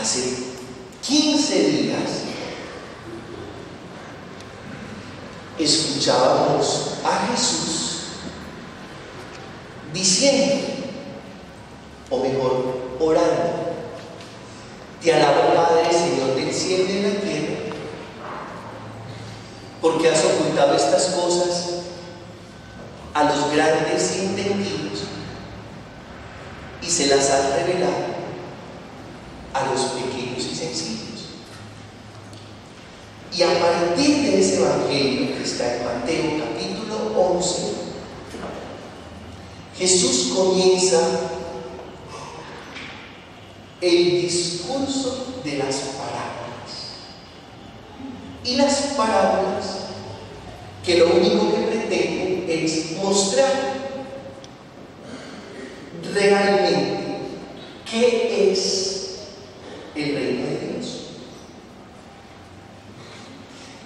Hace 15 días escuchábamos a Jesús diciendo, o mejor, orando: te alabo, Padre, Señor del cielo y de la tierra, porque has ocultado estas cosas a los grandes y entendidos y se las has revelado a los pequeños y sencillos. Y a partir de ese evangelio que está en Mateo capítulo 11, Jesús comienza el discurso de las parábolas. Y las parábolas, que lo único que pretenden es mostrar realmente qué es el reino de Dios.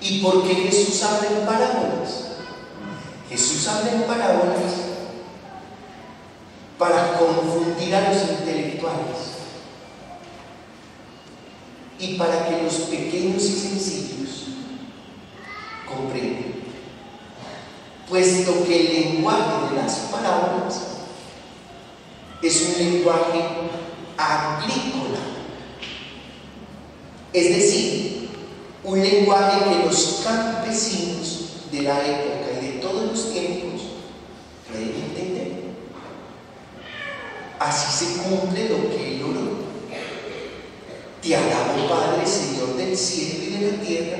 ¿Y por qué Jesús habla en parábolas? Jesús habla en parábolas para confundir a los intelectuales y para que los pequeños y sencillos comprendan, puesto que el lenguaje de las parábolas es un lenguaje agrícola, es decir, un lenguaje que los campesinos de la época y de todos los tiempos pueden entender. Así se cumple lo que él oró: te alabo, Padre, Señor del cielo y de la tierra,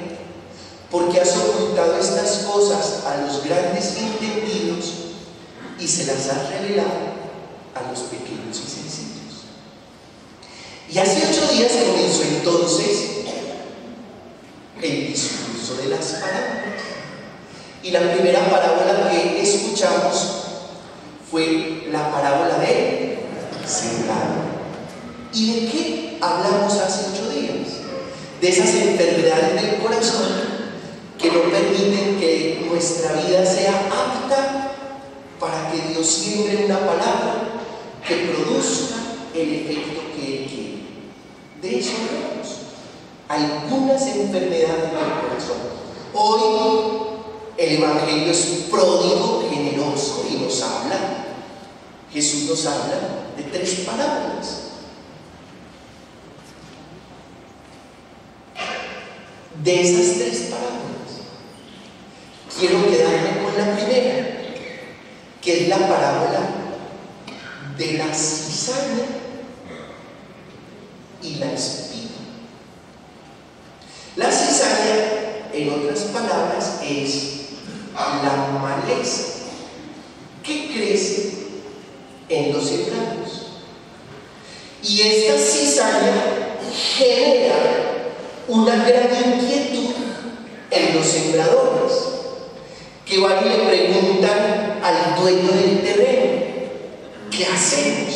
porque has ocultado estas cosas a los grandes y entendidos y se las has revelado a los pequeños y sencillos. Y hace 8 días comenzó entonces el discurso de las parábolas. Y la primera parábola que escuchamos fue la parábola del sembrado. ¿Y de qué hablamos hace 8 días? De esas enfermedades del corazón que no permiten que nuestra vida sea apta para que Dios siembre una palabra que produzca el efecto que Él quiere. De eso hablamos. Algunas enfermedades del corazón. Hoy el Evangelio es pródigo, generoso, y nos habla, Jesús nos habla de 3 parábolas. De esas 3 parábolas, quiero quedarme con la primera, que es la parábola de la cizaña y la espiga. La cizaña, en otras palabras, es la maleza que crece en los sembrados. Y esta cizaña genera una gran inquietud en los sembradores, que van y le preguntan al dueño del terreno: ¿qué hacemos?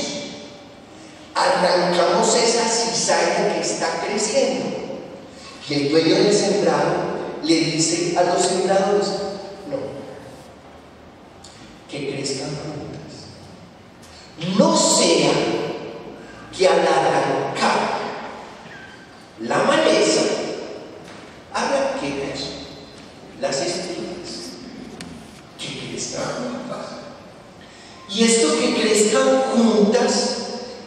Arrancamos esa cizaña que está creciendo. Y el dueño del sembrado le dice a los sembradores: no, que crezcan juntas. No sea que al arrancar la maleza arranquemos las espigas. Que crezcan juntas. Y esto que crezcan juntas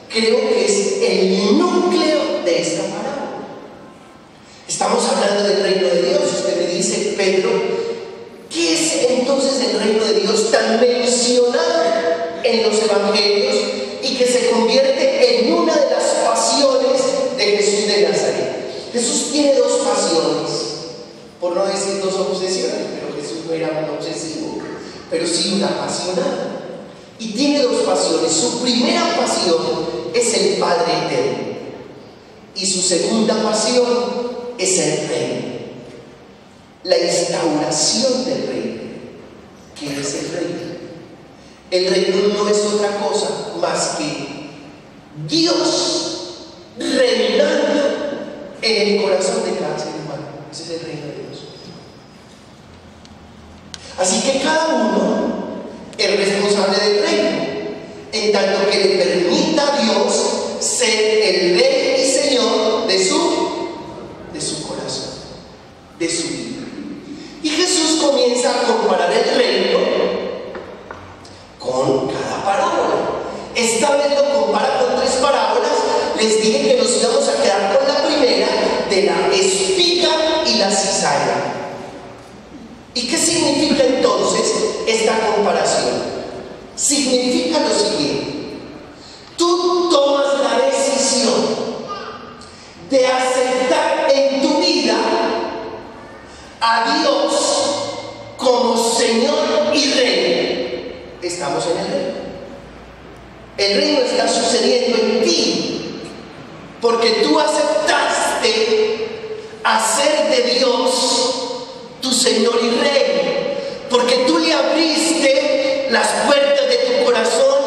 creo que es el núcleo de esta parábola. Estamos hablando del reino de Dios. Usted me dice: Pedro, ¿qué es entonces el reino de Dios tan mencionado en los evangelios y que se convierte en una de las pasiones de Jesús de Nazaret? Jesús tiene 2 pasiones, por no decir 2 obsesiones, pero Jesús no era un obsesivo, pero sí un apasionado. Y tiene 2 pasiones. Su primera pasión es el Padre eterno, y su segunda pasión es el reino, la instauración del reino. ¿Qué es el reino? El reino no es otra cosa más que Dios reinando en el corazón de cada ser humano. Ese es el reino de Dios. Así que cada uno es responsable del reino, en tanto que le permita a Dios ser el rey y señor de les dije que nos íbamos a quedar con la primera, de la espiga y la cizaña. ¿Y qué significa entonces esta comparación? Significa lo siguiente: tú tomas la decisión de aceptar en tu vida a Dios como Señor y Rey. Estamos en el reino. El reino está sucediendo en ti porque tú aceptaste hacer de Dios tu Señor y Rey, porque tú le abriste las puertas de tu corazón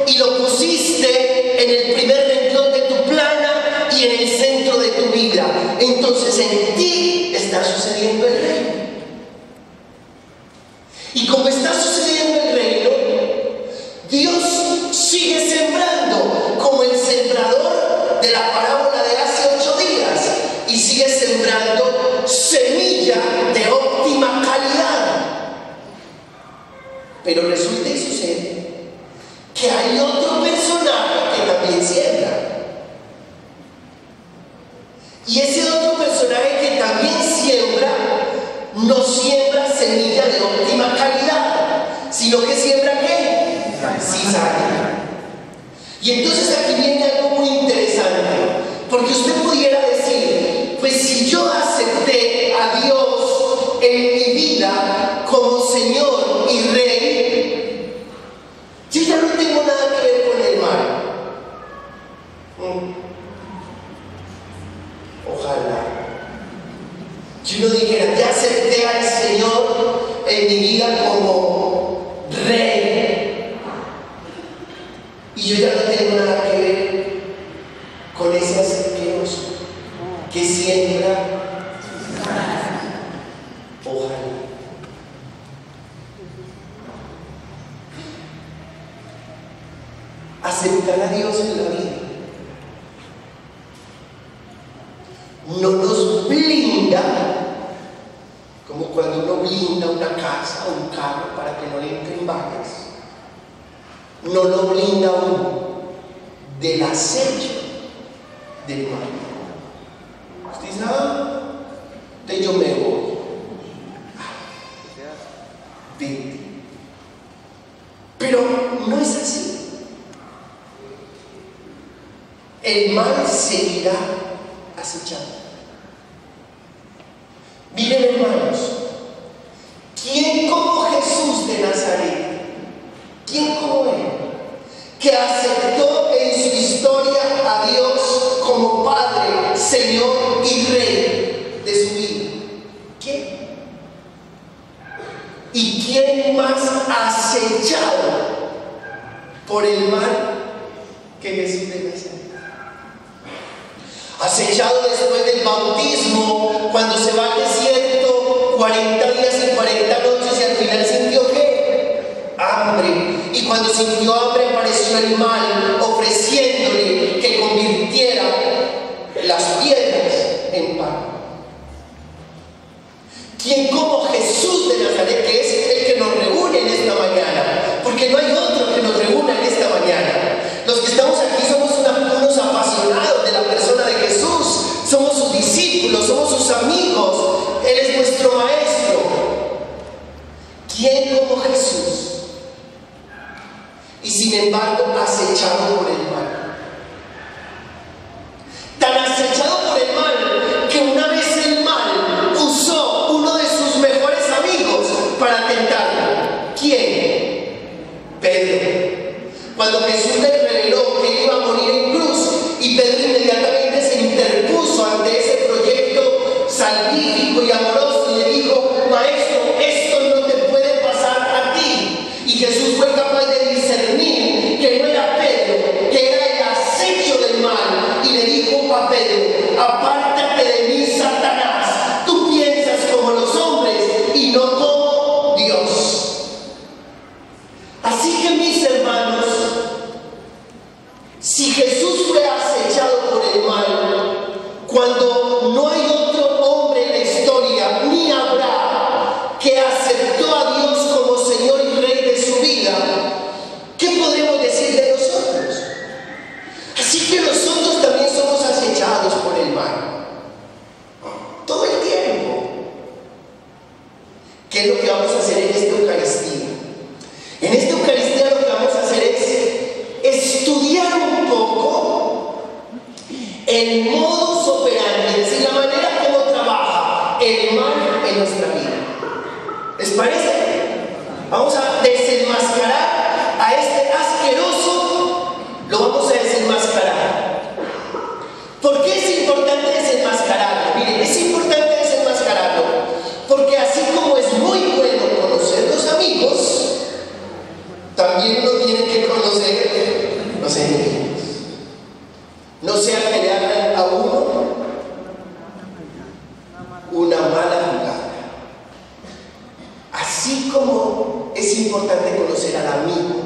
y lo pusiste en el primer renglón de tu plana y en el centro de tu vida. Entonces en ti está sucediendo el reino. Y como está sucediendo el reino, Dios sigue sembrando como el sembrador de la parábola de hace 8 días, y sigue sembrando semilla de óptima calidad. Pero resulta y sucede que hay otro personaje que también siembra. Y ese otro personaje que también siembra, no siembra semilla de óptima calidad, sino que siembra ¿qué? Cizaña. Y entonces aquí viene algo muy interesante, porque usted pudiera decir: pues si yo acepté a Dios en mi vida como Señor y Rey, yo ya no tengo nada que ver con el mal. Ojalá si uno dijera: ya acepté al Señor en mi vida como Rey, y yo ya no tengo nada que ver con ese asqueroso que siembra. Ojalá. Aceptar a Dios en la vida no nos blinda, como cuando uno blinda una casa o un carro para que no le entren balas. No lo blinda uno del acecho del mal. Usted sabe, entonces yo me voy. Vete. Pero no es así. El mal seguirá acechando. Miren, hermanos, ¿quién como Jesús de Nazaret? ¿Quién como él? Que aceptó en su historia a Dios como Padre, Señor y Rey de su vida. ¿Quién? ¿Y quién más acechado por el mal que Jesús de Nazaret? Acechado después del bautismo, cuando se va al desierto 40 días y 40 noches, y al final sintió ¿qué? Hambre. Y cuando sintió hambre apareció el mal ofreciéndole que convirtiera las piedras en pan. ¿Quién como Jesús de Nazaret, que es el que nos reúne en esta mañana? Porque no hay otro que nos reúna en esta mañana. Los que estamos aquí somos unos apasionados de la persona de Jesús, somos sus discípulos, somos sus amigos, Él es nuestro maestro. ¿Quién como Jesús? Y sin embargo acechado por el mal. Tan acechado por el mal que una vez el mal usó uno de sus mejores amigos para tentarlo. ¿Quién? Pedro. Cuando Jesús le reveló que iba a morir en cruz, y Pedro inmediatamente se interpuso ante ese proyecto salvífico y amoroso y le dijo: Maestro, esto no te puede pasar a ti. Y Jesús fue capaz de discernir que no era Pedro, que era el acecho del mal, y le dijo a Pedro: apártate de mí, Satanás, tú piensas como los hombres y no como Dios. Así que, mis hermanos, si Jesús fue acechado por el mal, cuando no hay otro hombre en la historia, ni habrá, que aceptó a Dios como Señor y Rey de su vida, ¿qué podemos decir de nosotros? Así que nosotros también el modus operandi, es decir, la manera como trabaja el mal en nuestra vida. ¿Les parece? Vamos a desenmascarar a este asqueroso, lo vamos a desenmascarar. ¿Por qué es importante desenmascararlo? Miren, es importante desenmascararlo porque así como es muy bueno conocer los amigos, también uno tiene que conocer los enemigos. No sea que le hagan a uno una mala jugada. Así como es importante conocer al amigo,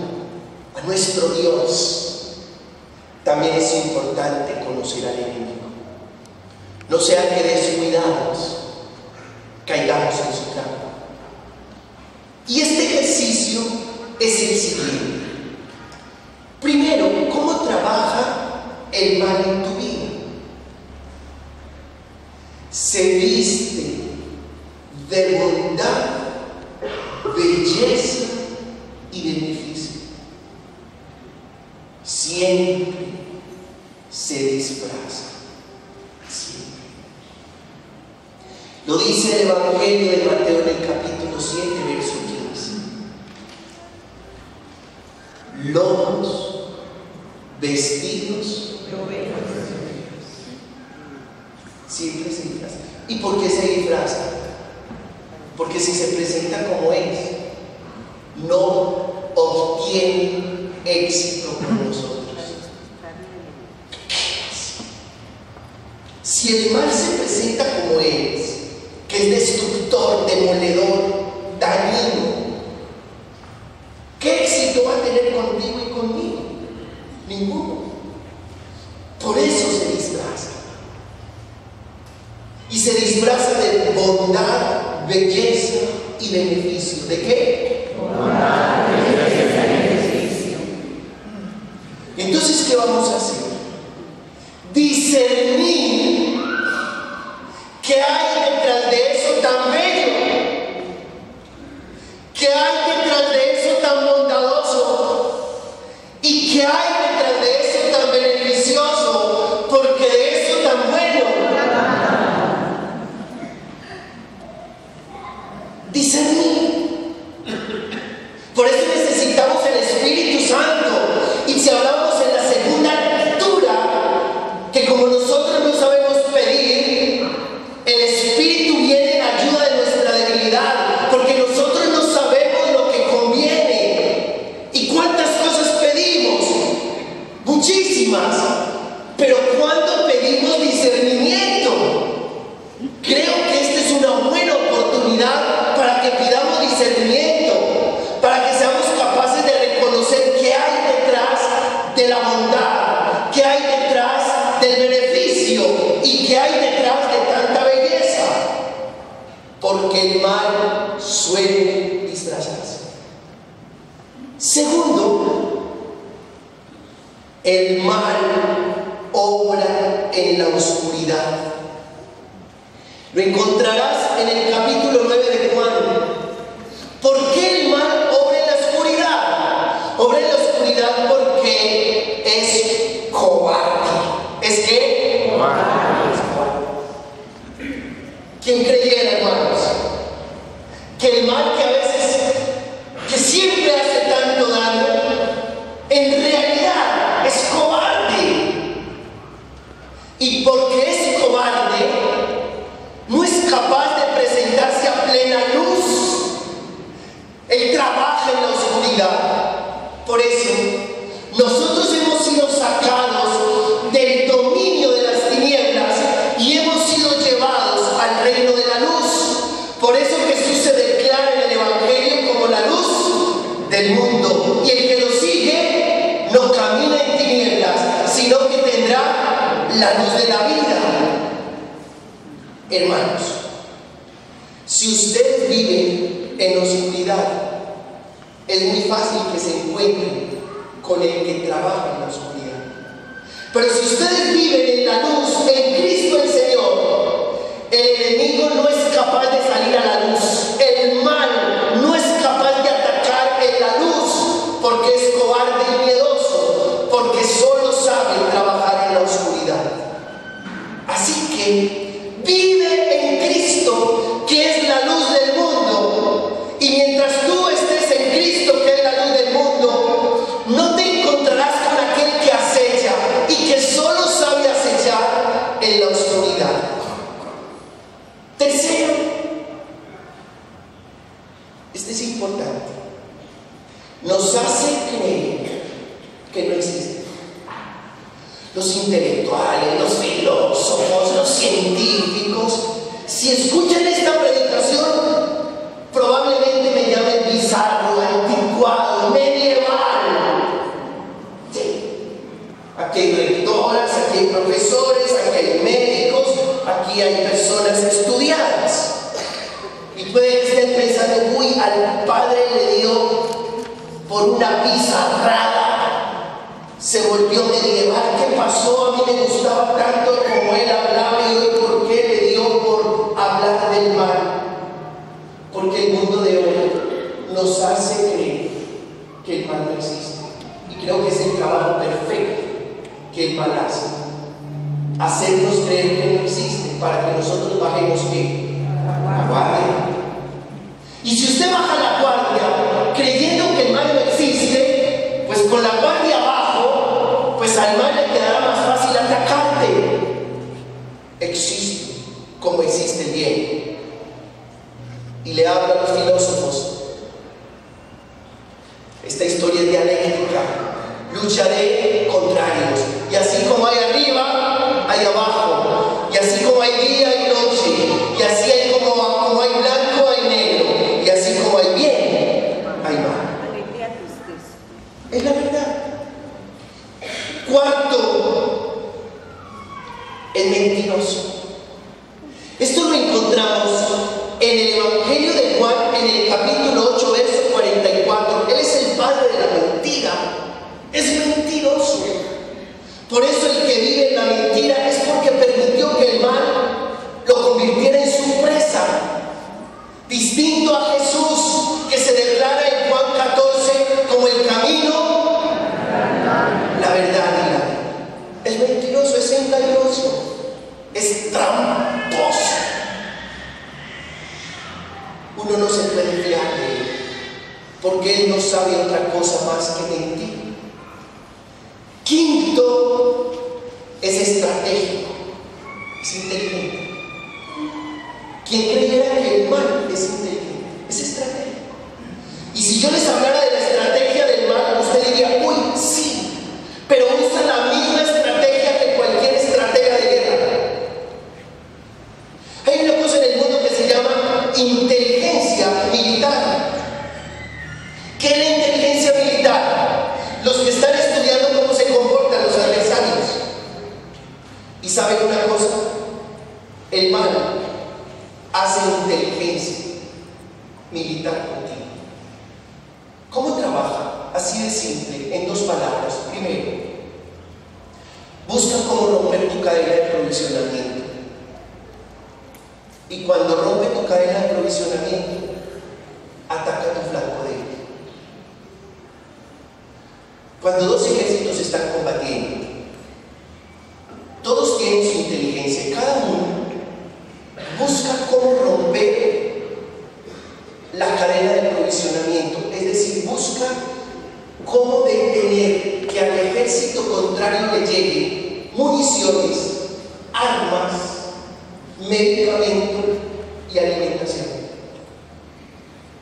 a nuestro Dios, también es importante conocer al enemigo. No sea que descuidados caigamos en su trampa. Y este ejercicio es el siguiente. Primero, ¿cómo trabaja el mal en tu vida? Se viste de bondad, belleza y beneficio. Siempre se disfraza. Siempre. Lo dice el Evangelio de Mateo en el capítulo 7, verso 15. Lobos vestidos siempre se disfraza. ¿Y por qué se disfraza? Porque si se presenta como es, no obtiene éxito con nosotros. Si el mal se presenta como es, que es destructor, demoledor, dañino, ¿qué éxito va a tener contigo y conmigo? Ninguno. Por eso se disfraza. Y se disfraza de bondad, belleza y beneficio. ¿De qué? Bondad, belleza y beneficio. Entonces, ¿qué vamos a hacer? Discernir qué hay detrás de eso tan bello, qué hay detrás de eso tan bondadoso y qué hay detrás de eso tan beneficioso, porque de eso tan bueno. Discernir. Por eso necesitamos el Espíritu Santo. Y si hablamos en la segunda lectura, que como nosotros no sabemos pedir, el Espíritu viene en ayuda de nuestra debilidad, porque nosotros no sabemos lo que conviene. ¿Y cuántas cosas pedimos? Muchísimas. Pero ¿cuándo pedimos discernimiento? Creo que esta es una buena oportunidad para que pidamos discernimiento, para que seamos capaces de reconocer qué hay detrás de la bondad, qué hay detrás del beneficio y qué hay detrás de tanta belleza, porque el mal suele disfrazarse. Segundo, el mal obra en la oscuridad. Lo encontrarás en el capítulo 9 de Juan. ¿Por qué el mal obra en la oscuridad? Obra en la oscuridad porque es cobarde. ¿Es qué? Cobarde. ¿Quién creyera, hermanos? Que el mal que a veces, que siempre hace tanto daño, en realidad es cobarde. Y porque es cobarde, no es capaz de presentarse a plena luz. Él trabaja en la oscuridad. Por eso, nosotros hemos sido sacados del dominio de las tinieblas y hemos sido llevados al reino de la luz. Por eso Jesús se declara en el Evangelio como la luz del mundo. Y el que lo sigue no camina en tinieblas, sino que tendrá la luz de la vida. Hermanos, si ustedes viven en oscuridad, es muy fácil que se encuentren con el que trabaja en la oscuridad. Pero si ustedes viven en la luz, en Cristo el Señor, el enemigo no es capaz de salir a la luz. El mal no es capaz de atacar en la luz, porque es cobarde y miedoso, porque solo sabe trabajar en la oscuridad. nos hace creer que no existe. Los intelectuales, los filósofos, los científicos, si escuchan esta predicación, probablemente me llamen bizarro, anticuado, medieval. Sí. Aquí hay rectoras, aquí hay profesores, aquí hay médicos, aquí hay personas estudiadas. Y puede que estén pensando, uy, al padre le dio por una bizarrada, se volvió medieval. ¿Qué pasó? A mí me gustaba tanto como él hablaba, y hoy ¿por qué le dio por hablar del mal? Porque el mundo de hoy nos hace creer que el mal no existe. Y creo que es el trabajo perfecto que el mal hace: hacernos creer que no existe para que nosotros bajemos ¿qué? La guardia. Y si usted baja la guardia creyendo que el mal no existe, pues con la guardia abajo, pues al mal le quedará más fácil atacarte. Existe como existe el bien. Y le hablo a los filósofos. Esta historia es dialéctica, lucha de contrarios. Y así como hay arriba, hay abajo. Y así como hay día y noche. Y así hay como hay blanco, hay negro. Y así como hay bien, hay mal. Es la verdad. Cuarto, el mentiroso. Esto lo encontramos en el Evangelio de Juan, en el capítulo 8, verso 44. Él es el padre de la mentira. Es mentiroso. Por eso el que vive en la mentira es porque permitió que el mal lo convirtiera en su presa. Distinto a Jesús, que se declara en Juan 14 como el camino, la verdad y la vida. Es mentiroso, es engañoso, es tramposo. Uno no se puede fiar de él, porque él no sabe otra cosa más que mentir. Quinto, es estratégico, es inteligente. Quien creyera que el mal es inteligente, es estratégico. Y si yo les hablara de la estrategia del mal, usted diría, uy, sí, pero usa la misma estrategia que cualquier estratega de guerra. Hay una cosa en el mundo que se llama inteligencia militar. ¿Qué es la inteligencia militar? Los que están estudiando cómo se comportan los adversarios. Y saben una cosa, el mal hace inteligencia militar contigo. ¿Cómo trabaja? Así de simple, en dos palabras. Primero, busca cómo romper tu cadena de provisionamiento. Y cuando rompe tu cadena de provisionamiento, ataca tu flanco débil. Cuando dos ejércitos están combatiendo, todos tienen su inteligencia y cada uno busca cómo romper la cadena de provisionamiento, es decir, busca cómo detener que al ejército contrario le lleguen municiones, armas, medicamento y alimentación.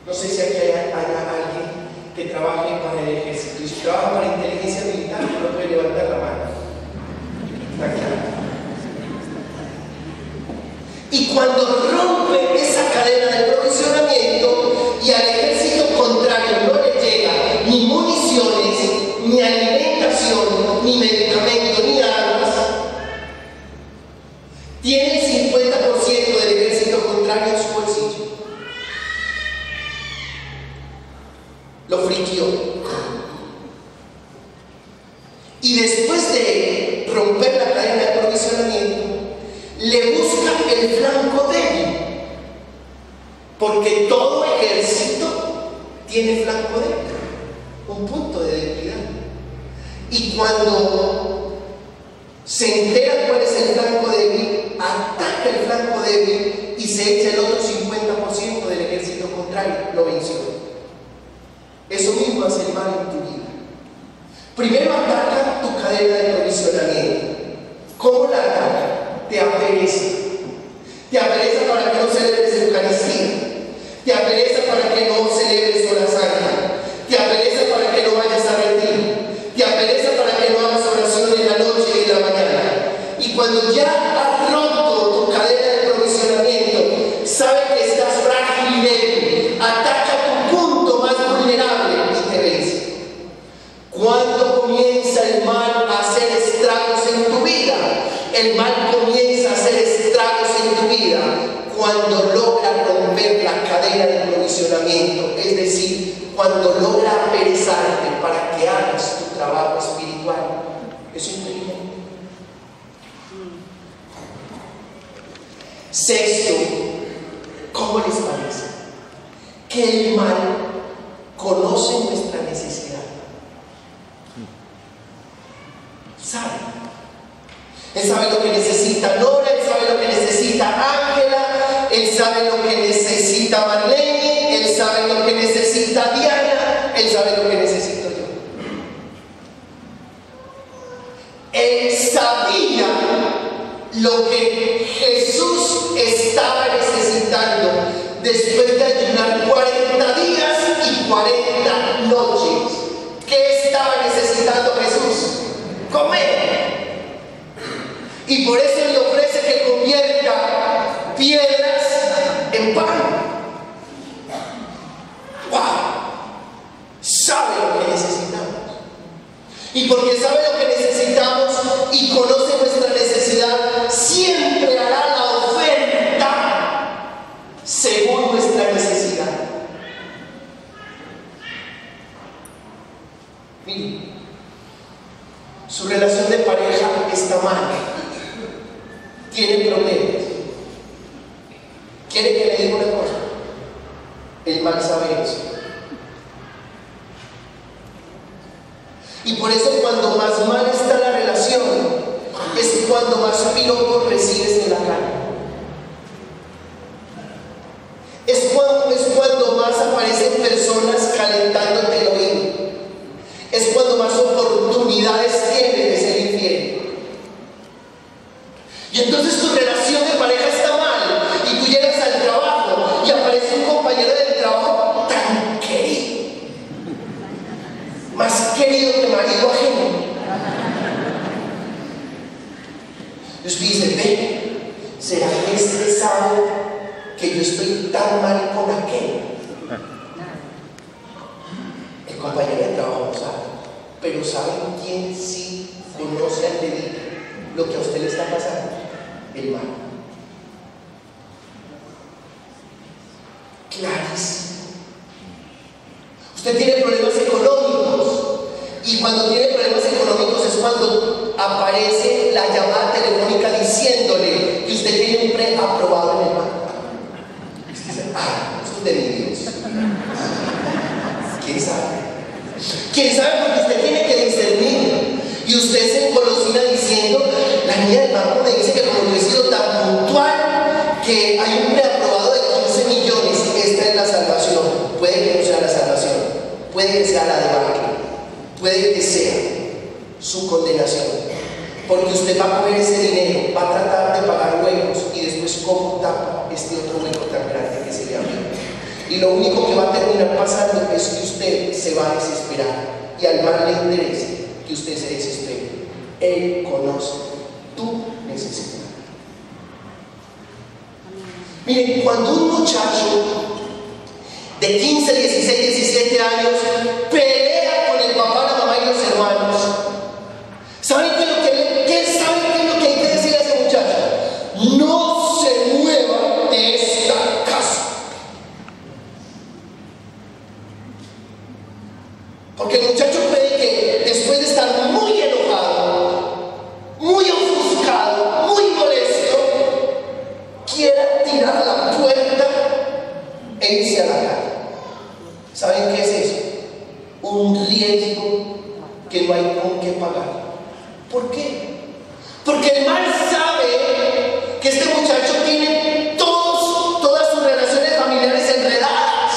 No sé si aquí hay alguien que trabaje para el ejército, y si trabaja para inteligencia militar, no puede levantar la mano. Está claro. Y cuando rompe esa cadena de provisionamiento y al ejército contrario no le llega ni municiones, ni alimentación, ni medicamento, ni armas, tiene el 50% del ejército contrario en su bolsillo. Lo friquió. Y después de romper la cadena de provisionamiento, le busca el flanco débil, porque todo ejército tiene flanco débil, un punto de debilidad. Y cuando se entera cuál es el flanco débil, ataca el flanco débil y se echa el otro 50% del ejército contrario, lo venció. Eso mismo hace el mal en tu vida. Primero ataca tu cadena de provisionamiento. ¿Cómo la ataca? Te apereza. Te apereza para que no celebres Eucaristía. Te apereza para que no celebres hora santa. Te apereza para que no Cuando ya has roto tu cadena de provisionamiento, sabe que estás frágil y débil, ataca tu punto más vulnerable y te vence. Cuando comienza el mal a hacer estragos en tu vida, el mal comienza a hacer estragos en tu vida cuando logra romper la cadena de provisionamiento, es decir, cuando logra aperezarte para que hagas tu trabajo espiritual. Eso es inteligente. Sexto, ¿cómo les parece? Que el mal conoce nuestra necesidad. Sabe. Él sabe lo que necesita Nora, él sabe lo que necesita Ángela, él sabe lo que necesita Marlene, él sabe lo que necesita Diana, él sabe lo que necesito yo. Él sabía lo que Jesús estaba necesitando después de ayunar 40 días y 40 noches. ¿Qué estaba necesitando Jesús? Comer. Y por eso le ofrece que convierta piedras en pan. ¡Wow! Sabe lo que necesitamos. Y porque sabe lo que necesitamos y conoce nuestra necesidad, siempre hará la oferta según nuestra necesidad. Miren, su relación de pareja está mal. Tiene problemas. ¿Quiere que le diga una cosa? El mal sabe eso. Y por eso cuando más mal está la relación, es cuando más piropos recibes en la cara. Es cuando más aparecen personas calentándote el oído. Es cuando más oportunidades tienes de ser infiel. Y entonces tu relación de pareja está mal y tú llegas al trabajo y aparece un compañero del trabajo tan querido, más querido que marido ajeno. Y usted dice, ve, ¿será que este sabe que yo estoy tan mal con aquel? El compañero de trabajo no sabe, pero ¿sabe quién sí conoce al dedito lo que a usted le está pasando? El mal. Clarísimo. Usted tiene problemas económicos y cuando tiene problemas económicos es cuando aparece la llamada telefónica diciéndole que usted tiene un preaprobado en el banco. Y usted dice, esto es de mi Dios. ¿Quién sabe? ¿Quién sabe? Porque usted tiene que discernir. Y usted se engolosina diciendo, la niña del banco me dice que como yo he sido tan puntual que hay un preaprobado de 15 millones, esta es la salvación. Puede que no sea la salvación, puede que sea la debacle, puede que sea su condenación, porque usted va a coger ese dinero, va a tratar de pagar huecos y después cómo tapa este otro hueco tan grande que se le abrió. Y lo único que va a terminar pasando es que usted se va a desesperar y al mal le interesa que usted se desespere. Él conoce tu necesidad. Miren, cuando un muchacho de 15, 16, 17 años pelea con el papá, la mamá y los hermanos, ¿saben qué es lo que hay que decir a ese muchacho? No se mueva de esta casa. Porque el muchacho puede que después de estar muy enojado, muy ofuscado, muy molesto, quiera tirar la puerta e irse a la calle. ¿Saben qué es eso? Un riesgo que no hay con qué pagar. ¿Por qué? Porque el mal sabe que este muchacho tiene todas sus relaciones familiares enredadas.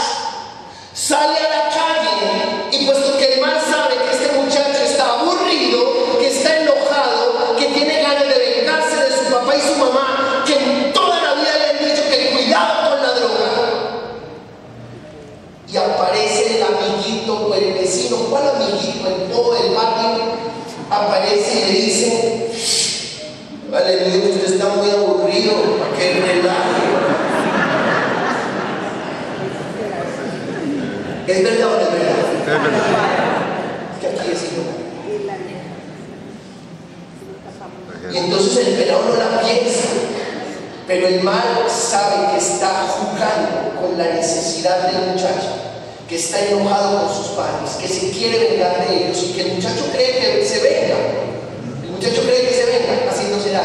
Sale a la calle y puesto que el mal sabe que este muchacho está aburrido, que está enojado, que tiene ganas de vengarse de su papá y su mamá, que en toda la vida le han dicho que cuidado con la droga, y aparece el amiguito o el vecino, ¿cuál amiguito? El todo del barrio aparece y le dice, Aleluya, usted está muy aburrido, que relaje. ¿Es verdad o no es verdad? Es verdad. Es que aquí es igual. Y entonces el pelado no la piensa, pero el mal sabe que está jugando con la necesidad del muchacho, que está enojado con sus padres, que se quiere vengar de ellos y que el muchacho cree que se venga. El muchacho cree que se venga, así no será.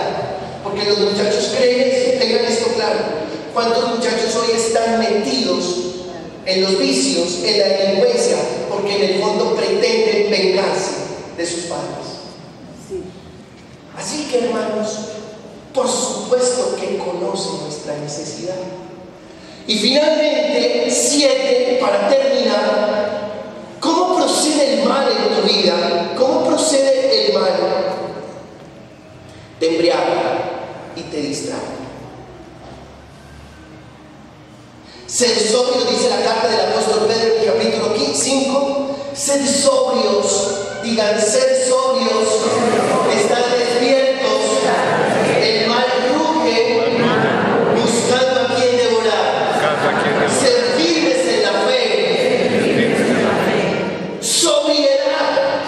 Porque los muchachos creen eso, tengan esto claro. ¿Cuántos muchachos hoy están metidos en los vicios, en la delincuencia, porque en el fondo pretenden vengarse de sus padres? Así que, hermanos, por supuesto que conoce nuestra necesidad. Y finalmente, 7, para terminar, ¿cómo procede el mal en tu vida? ¿Cómo procede el mal? Te embriaga y te distrae. Sed sobrios, dice la carta del apóstol Pedro en el capítulo 5. Sed sobrios, digan, sed sobrios, están despiertos. El mal ruge buscando a quien devorar. Sed firmes en la fe. Sobriedad.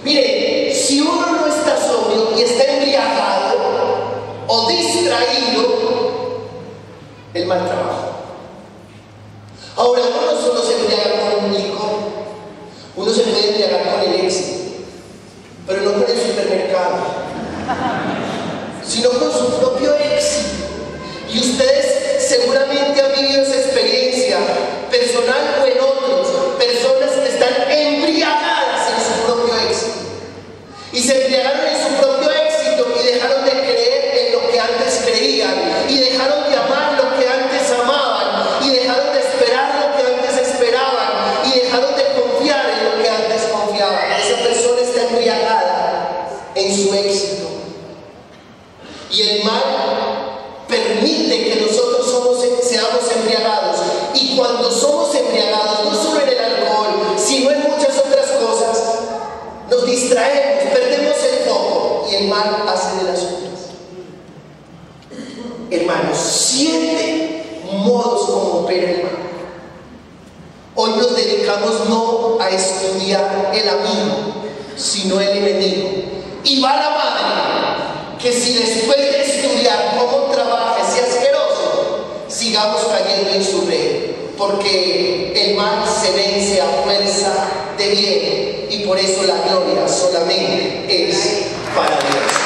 Mire, si uno no está sobrio y está embriagado o distraído, el mal trabajo. Ahora, uno no solo se embriaga con un licor, uno se puede embriagar con el éxito, pero no con el supermercado, sino con su propio éxito. Y ustedes seguramente han vivido esa experiencia, personal o en otros, personas que están embriagadas en su propio éxito. Y se embriagaron en su propio éxito y dejaron de creer en lo que antes creían, y dejaron de amar lo que antes amaban, y dejaron de esperar lo que antes esperaban, y dejaron de confiar en lo que antes confiaban. Esa persona está embriagada en su éxito. Y el mal permite que nosotros seamos embriagados. Y cuando somos embriagados, no solo en el alcohol, sino en muchas otras cosas, nos distraemos, perdemos el foco y el mal hace de las suyas. Hermanos, 7 modos como opera el mal. Hoy nos dedicamos no a estudiar el amigo, sino el enemigo. Y va la madre que si después de estudiar cómo trabaja ese asqueroso, sigamos cayendo en su red, porque el mal se vence a fuerza de bien, y por eso la gloria solamente es para Dios.